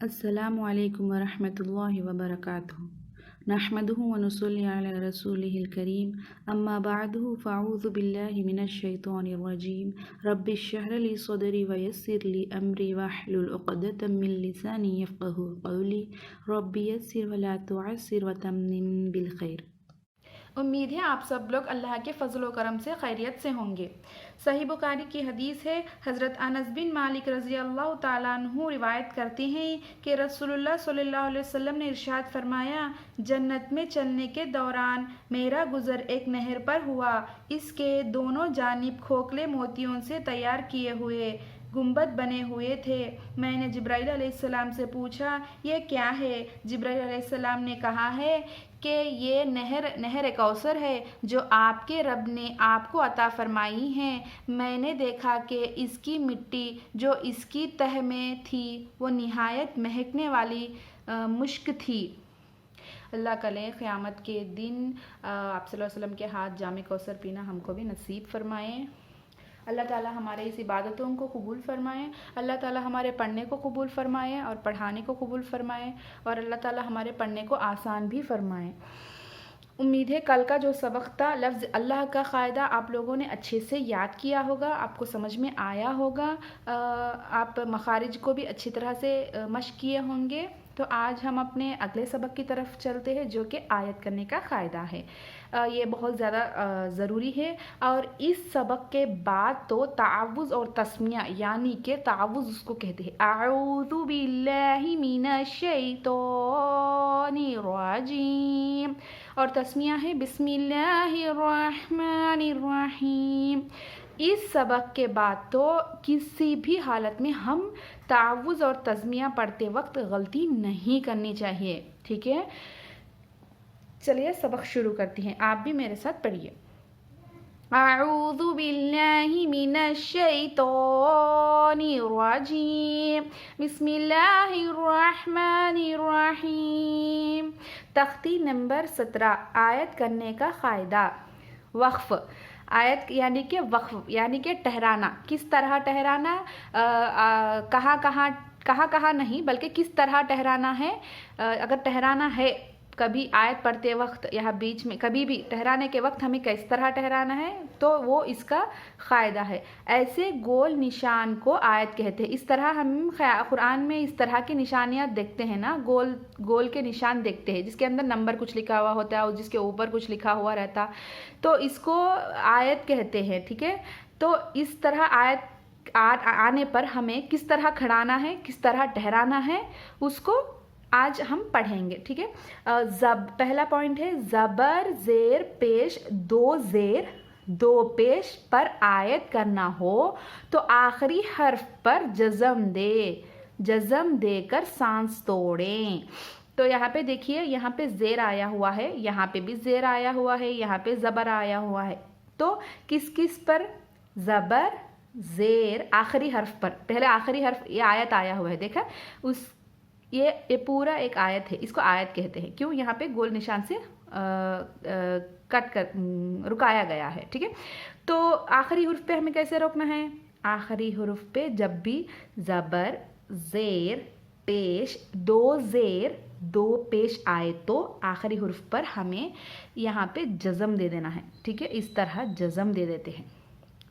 अस्सलामु अलैकुम वरहमतुल्लाहि वबरकातुहु नहमदुहु व नुसल्ली अला रसूलिहिल करीम अम्मा बअदु फ़अऊज़ु बिल्लाहि मिनश शैतानिर रजीम रब्बिश्रह ली सदरी व यस्सिर ली अमरी वहलुल उक़दतम मिन लिसानी यफ़क़हू क़ौली रब्बि यस्सिर व ला तुअस्सिर व तम्मिम बिल खैर। उम्मीद है आप सब लोग अल्लाह के फ़ज़ल व करम से खैरियत से होंगे। सही बुखारी की हदीस है, हज़रत अनस बिन मालिक रज़ी अल्लाह ताला अन्हु रिवायत करते हैं कि रसूलुल्लाह सल्लल्लाहु अलैहि वसल्लम ने इरशाद फरमाया, जन्नत में चलने के दौरान मेरा गुज़र एक नहर पर हुआ। इसके दोनों जानिब खोखले मोतियों से तैयार किए हुए गुंबद बने हुए थे। मैंने जिब्राइल अलैहिस्सलाम से पूछा, ये क्या है? जिब्राइल अलैहिस्सलाम ने कहा है कि ये नहर कौसर है जो आपके रब ने आपको अता फरमाई है। मैंने देखा कि इसकी मिट्टी जो इसकी तह में थी वो निहायत महकने वाली मुश्क थी। अल्लाह करे क़यामत के दिन आप सल्लल्लाहु अलैहि वसल्लम के हाथ जामे कौसर पीना हमको भी नसीब फरमाए। अल्लाह ताला हमारे इस इबादतों को कबूल फ़रमाए। अल्लाह ताला हमारे पढ़ने को कबूल फ़रमाए और पढ़ाने को कबूल फ़रमाए और अल्लाह ताला हमारे पढ़ने को आसान भी फ़रमाए। उम्मीद है कल का जो सबक था लफ्ज़ अल्लाह का क़ायदा आप लोगों ने अच्छे से याद किया होगा, आपको समझ में आया होगा, आप मखारिज को भी अच्छी तरह से मश्क किए होंगे। तो आज हम अपने अगले सबक की तरफ चलते हैं जो कि आयत करने का क़ायदा है। ये बहुत ज़्यादा ज़रूरी है और इस सबक के बाद तो तावुज़ और तस्मिया यानी कि तावुज़ उसको कहते हैं, आऊज़ु बिल्लाहि मिनश शैतानिर रजीम, और तस्मिया है बिस्मिल्लाहिर रहमानिर रहीम। इस सबक के बाद तो किसी भी हालत में हम तावुज़ और तस्मिया पढ़ते वक्त गलती नहीं करनी चाहिए, ठीक है। चलिए सबक शुरू करती हैं, आप भी मेरे साथ पढ़िए। आऊज़ु बिल्लाहि मिनश शैतानिर रजीम बिस्मिल्लाहिर रहमानिर रहीम। तख्ती नंबर 17, आयत करने का क़ायदा। वक्फ़, आयत यानी कि वक्फ़ यानी कि ठहराना। किस तरह ठहराना, कहाँ नहीं बल्कि किस तरह ठहराना है। अगर ठहराना है कभी आयत पढ़ते वक्त या बीच में कभी भी ठहराने के वक्त हमें किस तरह ठहराना है तो वो इसका क़ायदा है। ऐसे गोल निशान को आयत कहते हैं। इस तरह हम कुरान में इस तरह की निशानियाँ देखते हैं ना, गोल गोल के निशान देखते हैं जिसके अंदर नंबर कुछ लिखा हुआ होता है और जिसके ऊपर कुछ लिखा हुआ रहता, तो इसको आयत कहते हैं, ठीक है। तो इस तरह आयत आने पर हमें किस तरह खड़ाना है, किस तरह ठहराना है, उसको आज हम पढ़ेंगे, ठीक है। पहला पॉइंट है ज़बर ज़ेर पेश दो पेश पर आयत करना हो तो आखिरी हर्फ पर जज़म देकर सांस तोड़ें। तो यहाँ पे देखिए, यहाँ पे ज़ेर आया हुआ है, यहाँ पे भी ज़ेर आया हुआ है, यहाँ पे ज़बर आया हुआ है। तो किस किस पर? ज़बर ज़ेर आखिरी हर्फ पर, पहले आखिरी हर्फ ये आयत आया हुआ है, देखा उस ये पूरा एक आयत है, इसको आयत कहते हैं। क्यों? यहाँ पे गोल निशान से कट कर रुकाया गया है, ठीक है। तो आखिरी हुर्फ पे हमें कैसे रोकना है? आखिरी हुर्फ पे जब भी ज़बर ज़ेर पेश दो पेश आए तो आखिरी हुर्फ पर हमें यहाँ पे जज़म दे देना है, ठीक है। इस तरह जज़म दे देते हैं।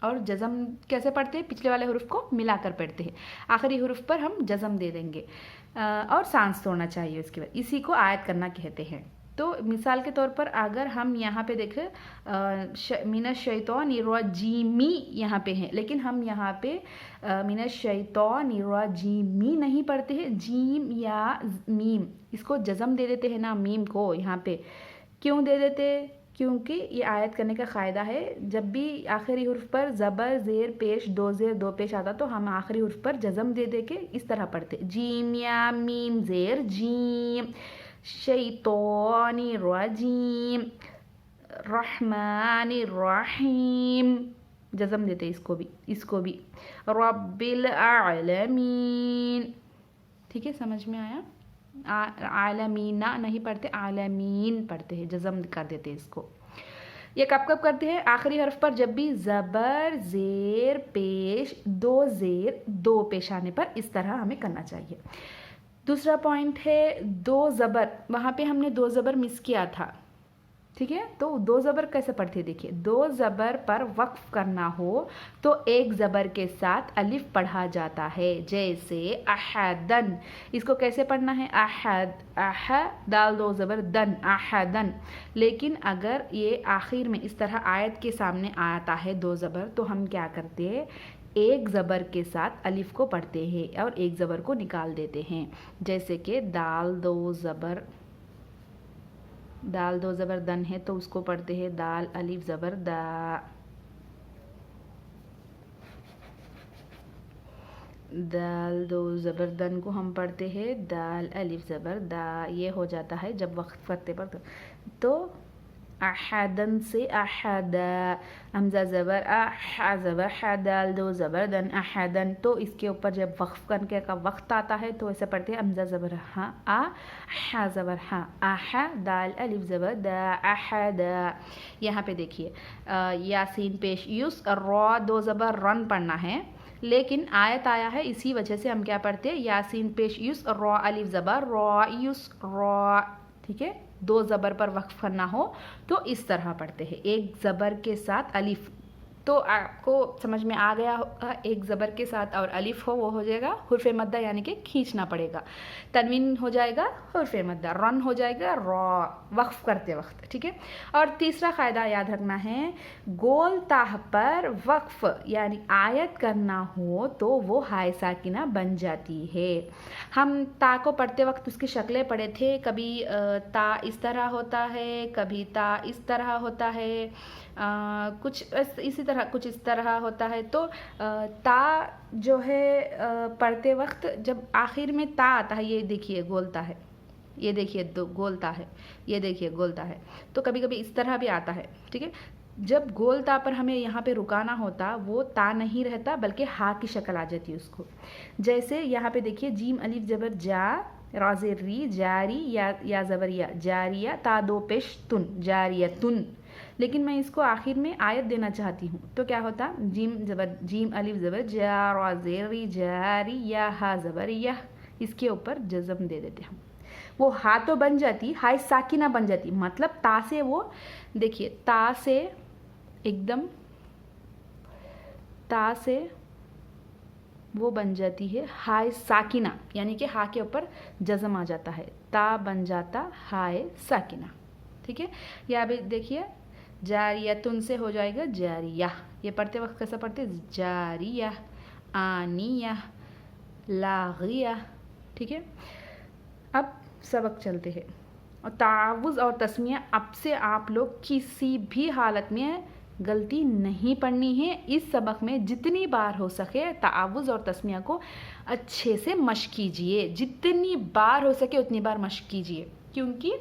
और जज़म कैसे पढ़ते हैं? पिछले वाले हुर्फ को मिलाकर पढ़ते हैं। आखिरी हुर्फ पर हम जज़म दे देंगे और सांस तोड़ना चाहिए उसके बाद। इसी को आयत करना कहते हैं। तो मिसाल के तौर पर अगर हम यहाँ पे देखें मिनश शैतानिर रजीमी यहाँ पे है, लेकिन हम यहाँ पे मिनश शैतानिर रजीमी नहीं पढ़ते हैं, जीम या मीम, इसको जज़म दे देते हैं ना मीम को। यहाँ पे क्यों दे देते? क्योंकि ये आयत करने का क़ायदा है, जब भी आखिरी हुर्फ पर ज़बर ज़ेर पेश दो पेश आता तो हम आखिरी हुर्फ पर जज़म दे के इस तरह पढ़ते, जीम या मीम ज़ेर जीम, शैतानिर रजीम, रहमानिर रहीम, जज़म देते इसको भी रब्बिल आलमीन, ठीक है। समझ में आया? आलमीना नहीं पढ़ते, आलमीन पढ़ते हैं, जज़म कर देते हैं इसको। ये कब कब करते हैं? आखिरी हर्फ पर जब भी ज़बर, ज़ेर, पेश, दो ज़ेर, दो पेश आने पर इस तरह हमें करना चाहिए। दूसरा पॉइंट है दो ज़बर, वहाँ पे हमने दो ज़बर मिस किया था, ठीक है। तो दो ज़बर कैसे पढ़ते हैं? देखिए, दो ज़बर पर वक्फ करना हो तो एक ज़बर के साथ अलिफ पढ़ा जाता है, जैसे अहदन। इसको कैसे पढ़ना है? अहद, अह दाल दो ज़बर दन, अहदन। लेकिन अगर ये आखिर में इस तरह आयत के सामने आता है दो ज़बर, तो हम क्या करते हैं? एक ज़बर के साथ अलिफ को पढ़ते हैं और एक ज़बर को निकाल देते हैं, जैसे कि दाल दो ज़बर, दाल दो ज़बर दन है तो उसको पढ़ते हैं दाल अलिफ ज़बर दा। दाल दो ज़बर दन को हम पढ़ते हैं दाल अलिफ ज़बर दा। ये हो जाता है जब वक्त करते पर। तो अहदन से अहदा, हमज़ा ज़बर अह ज़बर ह, दाल दो ज़बर दन अहदन। तो इसके ऊपर जब वक्फ करने का वक्त आता है तो ऐसे पढ़ते हैं हमज़ा ज़बर हाँ आ, ह ज़बर हाँ, अह दाल अलिफ ज़बर दा, अहदा। यहाँ पे देखिए यासीन पेश युस, रॉ दो ज़बर रन पढ़ना है, लेकिन आयत आया है इसी वजह से हम क्या पढ़ते हैं? यासीन पेश युस, रॉ अलिफ ज़बर रॉ युस रॉ, ठीक है। दो ज़बर पर वक्फ करना हो तो इस तरह पढ़ते हैं, एक ज़बर के साथ अलिफ। तो आपको समझ में आ गया होगा, एक ज़बर के साथ और अलिफ हो वो हो जाएगा हुर्फ़े मद्दा, यानी कि खींचना पड़ेगा। तनवीन हो जाएगा हुर्फ़े मद्दा, रन हो जाएगा रॉ, वक्फ करते वक्त, ठीक है। और तीसरा क़ायदा याद रखना है, गोल ताह पर वक्फ यानी आयत करना हो तो वो हाय साकिना बन जाती है। हम ता को पढ़ते वक्त उसकी शक्लें पढ़े थे, कभी ता इस तरह होता है, कभी ता इस तरह होता है, कुछ इसी तरह कुछ इस तरह होता है। तो ता जो है पढ़ते वक्त जब आखिर में ता आता है, ये देखिए गोलता है, ये देखिए दो गोलता है, ये देखिए गोलता है, तो कभी कभी इस तरह भी आता है, ठीक है। जब गोल ता पर हमें यहाँ पे रुकाना होता, वो ता नहीं रहता बल्कि हा की शक्ल आ जाती है उसको। जैसे यहाँ पे देखिए जीम अलिफ ज़बर जा, राज़े री, जारी या ज़बर या, जारिया, ता दो पेश तुन, जारिया तुन। लेकिन मैं इसको आखिर में आयत देना चाहती हूँ तो क्या होता? जीम अलिफ ज़बर जा, राज़े री, जारी या हा ज़बर या, इसके ऊपर जज़म दे देते हम। वो हा तो बन जाती, हाय साकिना बन जाती, मतलब ता से वो देखिए ता से एकदम ता से वो बन जाती है हाय साकिना, यानी कि हा के ऊपर जज़म आ जाता है, ता बन जाता हाय साकिना, ठीक है। या अभी देखिए जारियतुन से हो जाएगा जारिया, ये पढ़ते वक्त कैसा पढ़ते? जारिया, आनिया, लागिया, ठीक है। अब सबक चलते हैं। और तावुज़ और तस्मिया, अब से आप लोग किसी भी हालत में गलती नहीं पढ़नी है। इस सबक में जितनी बार हो सके तावुज़ और तस्मिया को अच्छे से मश्क कीजिए, जितनी बार हो सके उतनी बार मश्क कीजिए, क्योंकि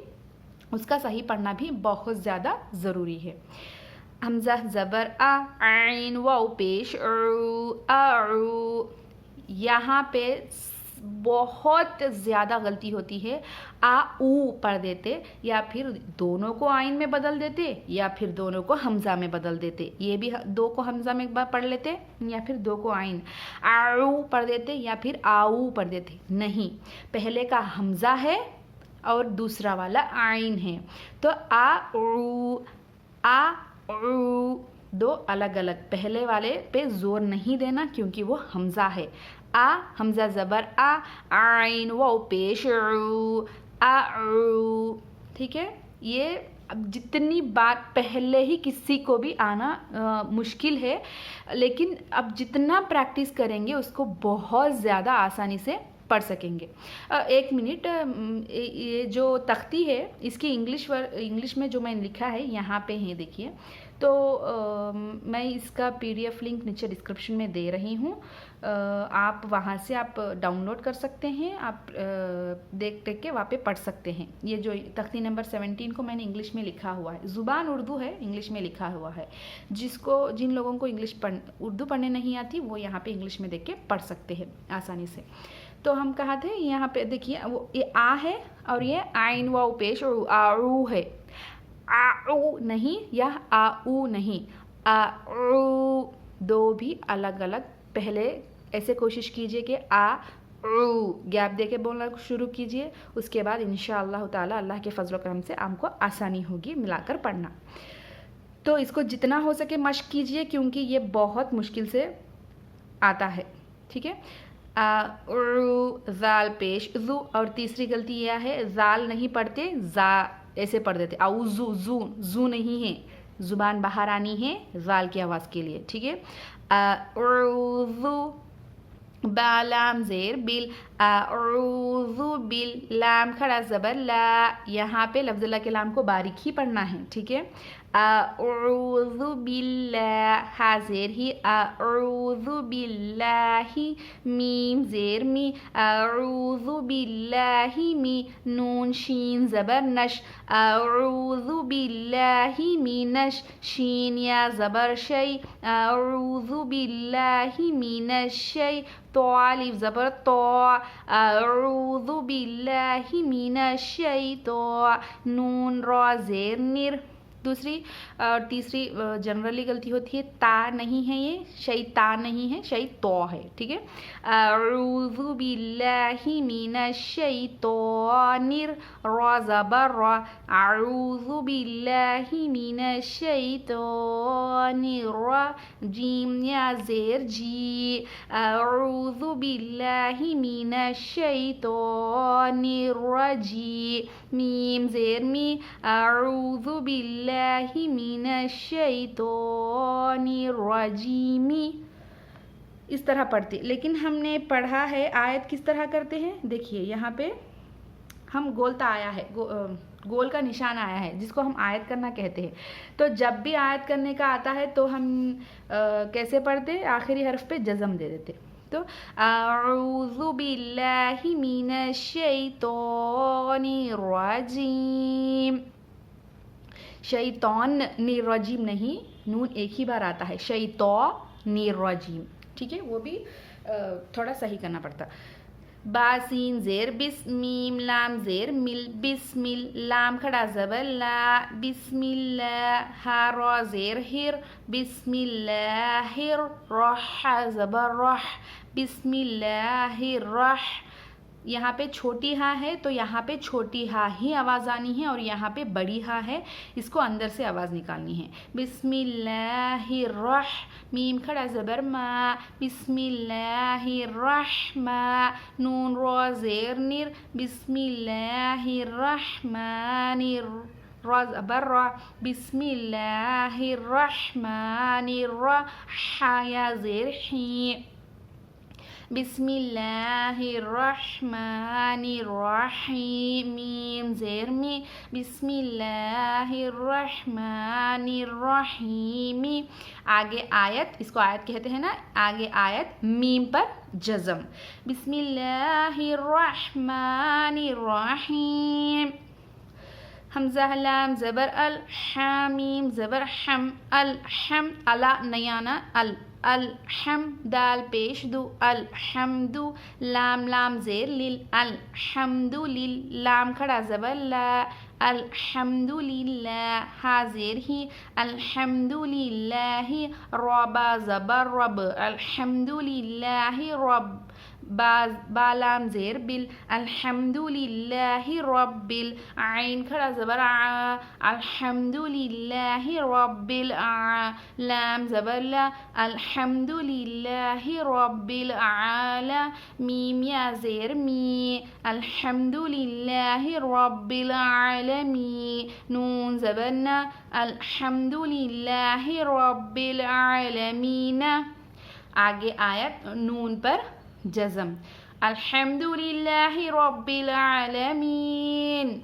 उसका सही पढ़ना भी बहुत ज़्यादा ज़रूरी है। हमज़ा ज़बर आ, आइन वाउ पेश अ, यहाँ पे बहुत ज़्यादा गलती होती है। आ ऊ पढ़ देते, या फिर दोनों को आइन में बदल देते, या फिर दोनों को हमज़ा में बदल देते। ये भी दो को हमज़ा में पढ़ लेते, या फिर दो को आइन, आऊ पढ़ देते, या फिर आऊ पढ़ देते। नहीं, पहले का हमज़ा है और दूसरा वाला आइन है, तो आ ऊ दो अलग अलग। पहले वाले पे जोर नहीं देना क्योंकि वो हमज़ा है। आ हमज़ा ज़बर आ, आइन वाउ पेश आऊ, ठीक है। ये अब जितनी बार पहले ही किसी को भी आना मुश्किल है, लेकिन अब जितना प्रैक्टिस करेंगे उसको बहुत ज़्यादा आसानी से पढ़ सकेंगे। एक मिनट, ये जो तख्ती है इसकी इंग्लिश में जो मैंने लिखा है यहाँ पे है, देखिए। तो मैं इसका PDF लिंक नीचे डिस्क्रिप्शन में दे रही हूँ, आप वहाँ से आप डाउनलोड कर सकते हैं, आप देख के वहाँ पे पढ़ सकते हैं। ये जो तख्ती नंबर 17 को मैंने इंग्लिश में लिखा हुआ है, ज़ुबान उर्दू है, इंग्लिश में लिखा हुआ है। जिन लोगों को उर्दू पढ़ने नहीं आती वो यहाँ पे इंग्लिश में देख के पढ़ सकते हैं आसानी से। तो हम कहा थे यहाँ पे देखिए वो ये आ है और ये आइन वाव पेश आऊ है, आऊ नहीं या आऊ नहीं, आऊ दो भी अलग अलग। पहले ऐसे कोशिश कीजिए कि आ गैप दे के बोलना शुरू कीजिए, उसके बाद इंशाअल्लाह ताला अल्लाह के फजल करम से आपको आसानी होगी मिलाकर पढ़ना। तो इसको जितना हो सके मश्क कीजिए क्योंकि ये बहुत मुश्किल से आता है, ठीक है। जाल पेश जू, और तीसरी गलती यह है जाल नहीं पढ़ते, जा ऐसे पढ़ देते, आउजू जू, जू नहीं है, जुबान बाहर आनी है जाल की आवाज़ के लिए, ठीक है। बालाम ज़ेर बिल, आऊज़ु बिल, लाम खड़ा ज़बर ला, यहाँ पे लफ्ज़ ला के लाम को बारीक ही पढ़ना है, ठीक है। आऊज़ु बिल्लाह, हा ज़ेर ही, आऊज़ु बिल्लाही, मीम ज़ेर मी, आऊज़ु बिल्लाही मी, नून शीन ज़बर नश, आऊज़ु बिल्लाही मिनश, शीन या ज़बर शै, आऊज़ु बिल्लाही मिनश शै, तो अलिफ ज़बर तो, अऊज़ु बिल्लाहि मिनश शैतान, नून रा ज़ेर निर। दूसरी और तीसरी जनरली गलती होती है, ता नहीं है, ये शैतान नहीं है, शैतो है, ठीक है। अऊज़ु बिल्लाहि मिनश शैतानिर, रा ज़बर रा, अऊज़ु बिल्लाहि मिनश शैतानिर रा, जीम या ज़ेर जी, अऊज़ु बिल्लाहि मिनश शैतानिर रजीम, मीम ज़ेर मी, अऊज़ु बिल्लाहि मिनश शैतानिर रजीम। इस तरह पढ़ते, लेकिन हमने पढ़ा है आयत किस तरह करते हैं। देखिए यहाँ पे हम गोलता आया है, गोल का निशान आया है जिसको हम आयत करना कहते हैं। तो जब भी आयत करने का आता है तो हम कैसे पढ़ते, आखिरी हर्फ पे जज़म दे देते। तो अऊज़ु बिल्लाहि मिनश शैतानिर रजीम, शैतान निरजीम नहीं, नून एक ही बार आता है, शैतान निरजीम, ठीक है। वो भी थोड़ा सही करना पड़ता। बासीन ज़ेर बिस, मीम लाम ज़ेर मिल, बिस्मिल, लाम खड़ा ज़बर ला, बिस्मिल्लाह, हा रा ज़ेर हिर, बिस्मिल्लाहिर, रह ज़बर रह, बिस्मिल्लाहिर रह। यहाँ पे छोटी हा है तो यहाँ पे छोटी हा ही आवाज़ आनी है, और यहाँ पे बड़ी हा है, इसको अंदर से आवाज़ निकालनी है। बिस्मिल्लाहिर्रह, मीम खड़ा ज़बर मा, बिस्मिल्लाहिर्रहमा, नून रा ज़ेर निर, बिस्मिल्लाहिर्रहमानिर, रा ज़बर रा, बिस्मिल्लाहिर्रहमानिर्रह, हा या ज़ेर ही, बिस्मिल्लाहिर्रहमानिर्रहीम, मीम ज़ेर मी, बिस्मिल्लाहिर्रहमानिर्रहीम। आगे आयत, इसको आयत कहते हैं ना, आगे आयत मीम पर जज़म, बिस्मिल्लाहिर्रहमानिर्रहीम। हमज़ा लाम ज़बर अल, हामीम ज़बर हम, अल हम, अला नयाना अल, अलहम, दाल पेश दु, अलहम्दु, लाम लाम ज़ेर लिल, अलहम्दु लिल, लाम खड़ा ज़बर ला, अलहम्दु लिल्लाह, हा ज़ेर ही, अलहम्दु लिल्लाहि, रबा ज़बर रब, अलहम्दु लिल्लाहि रब, बालाम ज़ेर बिल, अल्हम्दुलिल्लाहि रब्बिल, आइन खड़ा ज़बर आ, अल्हम्दुलिल्लाहि रब्बिल आ, लाम ज़बर ला, अल्हम्दुलिल्लाहि रब्बिल आला, मीम या ज़ेर मी, अल्हम्दुलिल्लाहि रब्बिल आलमी, नून ज़बर ना, अल्हम्दुलिल्लाहि रब्बिल आलमीन। आगे आयत नून पर जज़म, अल्हम्दुलिल्लाहि रब्बिल आलमीन।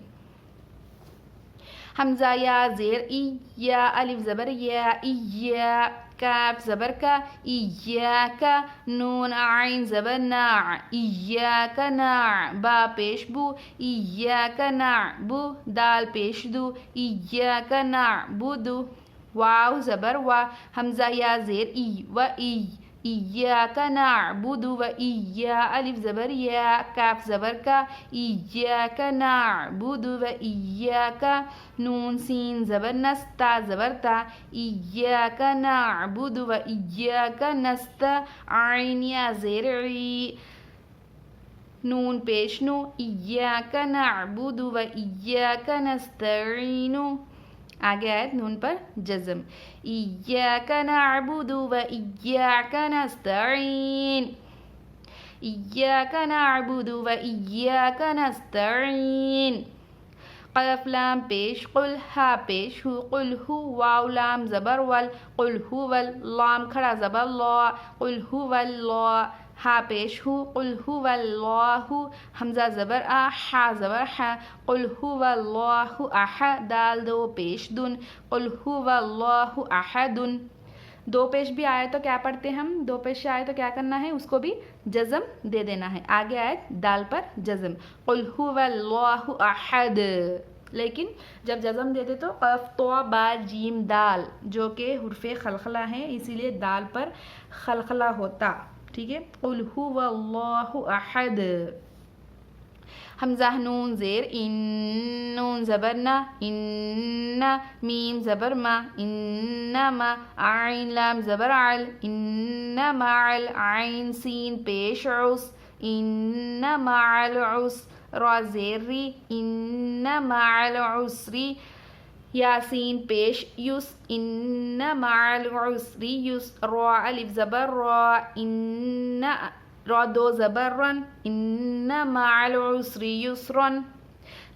हमज़ा या ज़ेर ई, या अलिफ ज़बर या, इया, काफ ज़बर का, इया का, नून आइन ज़बर ना, इया का ना, बा पेश बू, इया का ना बू, दाल पेश दू, इया का ना बुदू, वाव ज़बर वा, हमज़ा या ज़ेर ई व ई, इय्याका नअबुदु व इय्या अलिफ ज़बर या काफ ज़बर का इय्याका नअबुदु व इय्याका नून सीन ज़बर नस ता ज़बर ता इय्याका नअबुदु व इय्याका नस्तईन या ज़ेर ई नून पेश नु इय्याका नअबुदु व इय्याका नस्तईन। आगे आयत नून पर जज़म इय्याका नअबुदु व इय्याका नस्तईन इय्याका नअबुदु व इय्याका नस्तईन। क़ाफ लाम पेश क़ुल हा पेश हु क़ुल हु वाव लाम ज़बर वल क़ुल हुवल लाम खड़ा ज़बर ला क़ुल हुवल्लाह हा पेश हु क़ुल हुवल्लाहु हमज़ा ज़बर आ हा ज़बर हा क़ुल हुवल्लाहु अहद दाल दो पेश दुन क़ुल हुवल्लाहु अहदुन। दो पेश भी आए तो क्या पढ़ते हम, दो पेश से आए तो क्या करना है, उसको भी जज़म दे देना है। आगे आए दाल पर जज़म क़ुल हुवल्लाहु अहद। लेकिन जब जज़म देते तो क़फ तो बा जीम दाल जो कि हुर्फ़े खलखला है, इसीलिए दाल पर खलखला होता। ठीक है, क़ुल हुवल्लाहु अहद। हमज़ा नून ज़ेर इन नून ज़बर ना इन्ना मीम ज़बर मा इन्नमा आइन लाम ज़बर अल इन्नमा अल आइन सीन पेश उस इन्नमा अल उस रा ज़ेर री इन्नमा अल उसरी यासीन पेश युस इन्ना मअल उसरी युस रा अलिफ ज़बर रा इन्ना रा दो ज़बर रन इन्ना मअल उसरी युसरन।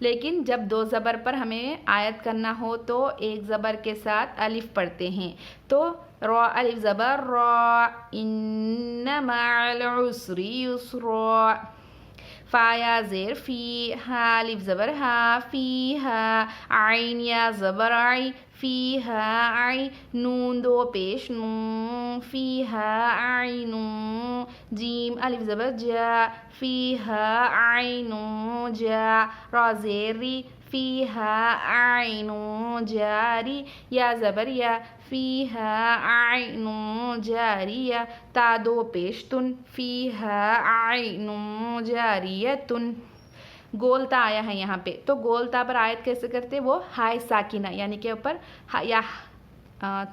लेकिन जब दो ज़बर पर हमें आयत करना हो तो एक ज़बर के साथ अलिफ पढ़ते हैं, तो रा अलिफ ज़बर रा इन्ना मअल उसरी युसरा। फ़ाया ज़ेर फ़ी हा अलिफ ज़बर हा फ़ी हा आइन या ज़बर आई फ़ी हा आई नून दो पेश नू फ़ी हा आइनू जीम अलिफ ज़बर जा फ़ी हा आइनू जा रा ज़ेर री फ़ी हा आइनू जारी या ज़बर या फ़ी हा आइनू जारिया ता दो पेश तुन फ़ी हा आइनू जारियतुन। गोलता आया है यहाँ पे, तो गोलता पर आयत कैसे करते, वो हाय साकिना यानी के ऊपर या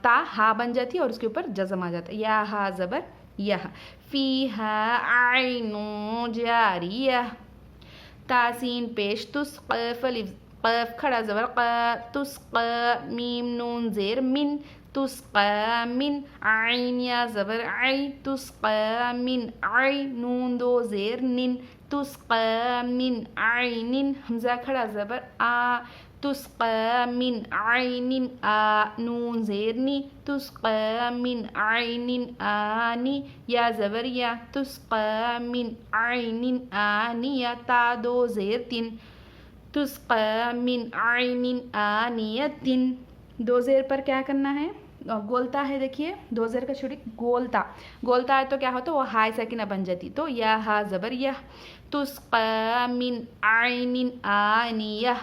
ता हा बन जाती है और उसके ऊपर जज़म आ जाता है या हा ज़बर यह फ़ी हा आइनू जारिया। तासीन पेश तुस क़फ अलिफ क़फ खड़ा ज़बर क़ तुस क़ मीम नून ज़ेर मिन तुस क़ मिन आइन या ज़बर आई तुस क़ मिन आई नून दो ज़ेर निन तुस क़ मिन आइनिन हमज़ा खड़ा ज़बर आ तुस क़ मिन आइनिन आ नून ज़ेर नी तुस क़ मिन आइनिन आनी या ज़बर या तुस क़ मिन आइनिन आनिया ता दो ज़ेर तिन तुस क़ मिन आइनिन आनियतिन। दो ज़ेर पर क्या करना है, गोलता है, देखिए दो ज़ेर का छोड़ी गोलता, गोलता है तो क्या होता है, वो हाय सकीना बन जाती, तो या हा ज़बर यह तुस क़ मिन आइनिन आनिया।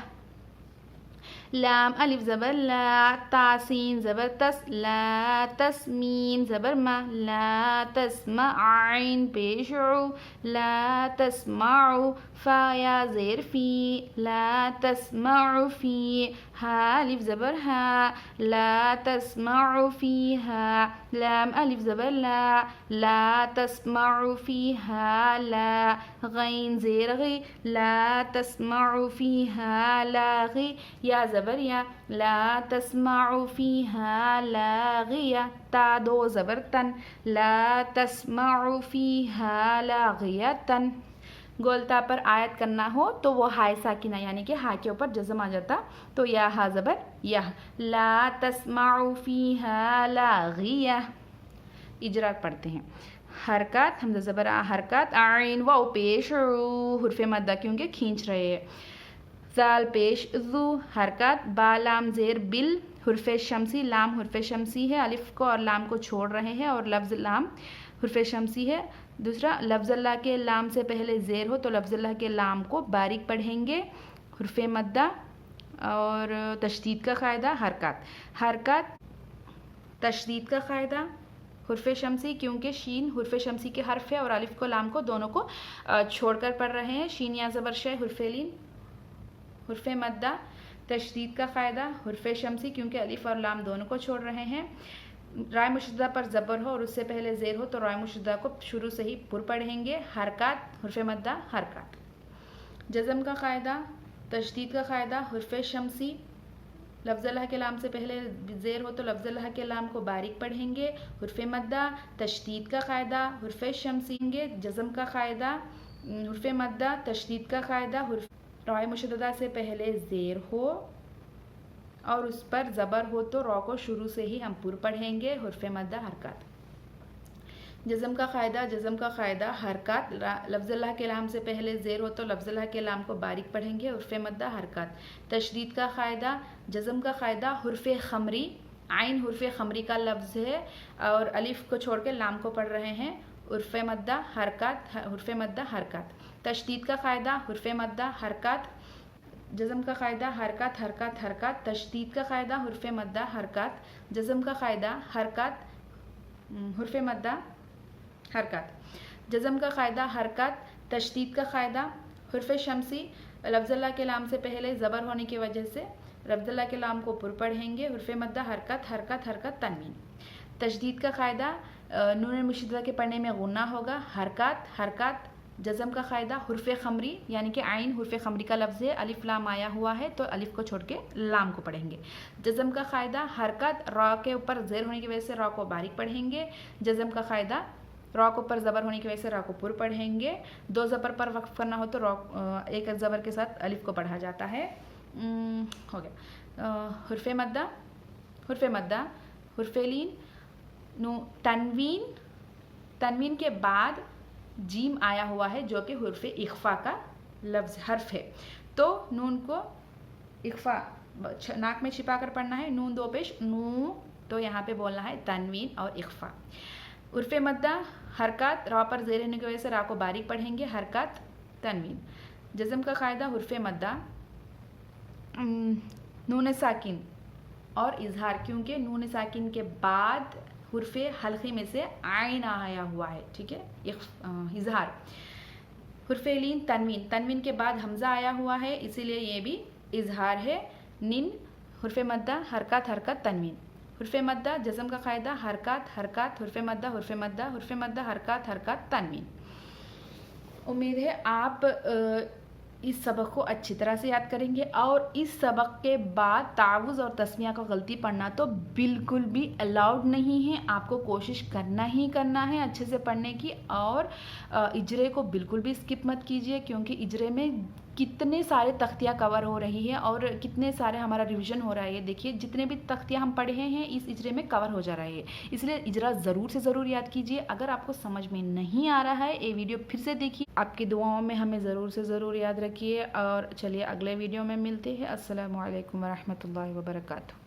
लाम अलिफ ज़बर ला तासीन ज़बर तस ला तस मीम ज़बर मा ला तस्मा आइन पेश ला तस्माउ फ़ा या ज़ेर फ़ी ला तस्माउ फ़ी हा अलिफ ज़बर हा ला तस्माउ फ़ी हा लाम अलिफ ज़बर ला तस्माउ फ़ी हा ला गैन ज़ेर गी ला तस्माउ फ़ी हा ला गी या ज़बर या ला तस्माउ फ़ीहा लागिया ता दो ज़बर तन ला तस्माउ फ़ीहा लागियतन। गोलता पर आयत करना हो तो वो हाय साकिना यानी कि हा के ऊपर जज़म आ जाता, तो या हा ज़बर यह ला तस्माउ फ़ीहा लागिया। इजरा पढ़ते हैं, हरकत हमज़ा ज़बर आ हरकत आइन वाव पेश हुर्फ़े मद्दा क्योंकि खींच रहे हैं, ज़ाल पेश ज़ू हरकत बा लाम ज़ेर बिल हुर्फ़े शमसी लाम हुर्फ़े शमसी है, अलिफ को और लाम को छोड़ रहे हैं और लफ्ज़ लाम हुर्फ़े शमसी है। दूसरा लफ्ज़ल्ला के लाम से पहले ज़ेर हो तो लफ्ज़ल्ला के लाम को बारीक पढ़ेंगे हुर्फ़े मद्दा और तशदीद का क़ायदा हरकत हरकत तशदीद का क़ायदा हुर्फ शमसी, क्योंकि शीन हुर्फ शमसी के हर्फ है और अलिफ को लाम को दोनों को छोड़कर पढ़ रहे हैं। शीन या ज़बर शय हुर्फ लीन। हुर्फ मद्दा तशदीद का फ़ायदा हुर्फ शमसी, क्योंकि अलिफ और लाम दोनों को छोड़ रहे हैं। राय मुशद्दा पर ज़बर हो और उससे पहले ज़ेर हो तो राय मुशद्दा को शुरू से ही पुर पढ़ेंगे। हरकत हुर्फ मद्दा हरकत। जज़म का क़ायदा तशदीद का क़ायदा हुर्फ शमसी, लफ्ज़ अल्लाह के लाम से पहले ज़ेर हो तो लफ्ज़ अल्लाह के लाम को बारीक पढ़ेंगे। हुर्फ मद्दा तशदीद का क़ायदा हुर्फ शमसी। जज़म का क़ायदा हुर्फ मद्दा तशदीद का क़ायदा हुर्फ राय मुशद्दा से पहले ज़ेर हो और उस पर ज़बर हो तो रॉ को शुरू से ही हम पुर पढ़ेंगे। हुर्फ मद्दा हरकत। जज़म का क़ायदा जज़म का क़ायदा हरकत, लफ्ज़ अल्लाह के लाम से पहले ज़ेर हो तो लफ्ज़ अल्लाह के लाम को बारीक पढ़ेंगे। हुर्फ मद्दा हरकत। तशदीद का क़ायदा जज़म का क़ायदा हुर्फ खमरी, आइन हुर्फ खमरी का लफ्ज़ है और अलिफ को छोड़ के लाम को पढ़ रहे हैं। हुर्फ मद्दा हरकत हुर्फ मद्दा हरकत। तशदीद का क़ायदा हुर्फ मद्दा हरकत। जज़म का क़ायदा हरकत हरकत हरकत। तशदीद का क़ायदा हुर्फ मद्दा हरकत। जज़म का क़ायदा हरकत हुर्फ मद्दा हरकत। जज़म का क़ायदा हरकत। तशदीद का क़ायदा हुर्फ शमसी, लफ्ज़ अल्लाह के लाम से पहले ज़बर होने की वजह से लफ्ज़ अल्लाह के लाम को पुर पढ़ेंगे। हुर्फ मद्दा हरकत हरकत हरकत तनवीन। तशदीद का क़ायदा नून मुशद्दा के पढ़ने में गुन्ना होगा। हरकत हरकत। जज़म का क़ायदा हुर्फ खमरी, यानी कि आइन हुर्फ खमरी का लफ्ज़ है, अलिफ लाम आया हुआ है तो अलिफ को छोड़ के लाम को पढ़ेंगे। जज़म का क़ायदा हरकत, रॉ के ऊपर ज़ेर होने की वजह से रॉ को बारीक पढ़ेंगे। जज़म का क़ायदा रॉ के ऊपर ज़बर होने की वजह से रॉ को पुर पढ़ेंगे। दो ज़बर पर वक्फ करना हो तो रॉ एक ज़बर के साथ अलिफ को पढ़ा जाता है। हो गया। हुर्फ मद्दा हुर्फ लीन नू तनवीन, तनवीन के बाद जीम आया हुआ है जो कि हुर्फ इख्फा का लफ्ज़ हर्फ है, तो नून को इख्फा नाक में छिपा कर पढ़ना है। नून दो पेश नू, तो यहाँ पे बोलना है तनवीन और इख्फा। उर्फ मद्दा हरकत, रा पर ज़ेर होने की वजह से रा को बारीक पढ़ेंगे। हरकत तनवीन। जज़म का क़ायदा हुर्फ मद्दा नून साकिन और इजहार, क्योंकि नून साकिन के बाद हुर्फ हल्की में से आइन आया हुआ है, ठीक है। इजहार। हुर्फ लीन तनवीन, तनवीन के बाद हमज़ा आया हुआ है इसीलिए ये भी इजहार है। निन हुर्फ मद्दा हरकत हरकत तनवीन। हुर्फ मद्दा जज़म का क़ायदा हरकत हरकत हुर्फ मद्दा हरकत हरकत तनवीन। उम्मीद है आप इस सबक को अच्छी तरह से याद करेंगे और इस सबक के बाद तावुज़ और तस्मिया का गलती पढ़ना तो बिल्कुल भी अलाउड नहीं है। आपको कोशिश करना ही करना है अच्छे से पढ़ने की, और इजरे को बिल्कुल भी स्किप मत कीजिए, क्योंकि इजरे में कितने सारे तख्तियाँ कवर हो रही है और कितने सारे हमारा रिवीजन हो रहा है। देखिए जितने भी तख्तियाँ हम पढ़े हैं इस इजरे में कवर हो जा रहे हैं, इसलिए इजरा ज़रूर से ज़रूर याद कीजिए। अगर आपको समझ में नहीं आ रहा है ये वीडियो फिर से देखिए, आपकी दुआओं में हमें ज़रूर से ज़रूर याद रखिए। और चलिए अगले वीडियो में मिलते हैं। अस्सलामु अलैकुम वरहमतुल्लाहि वबरकातुहू।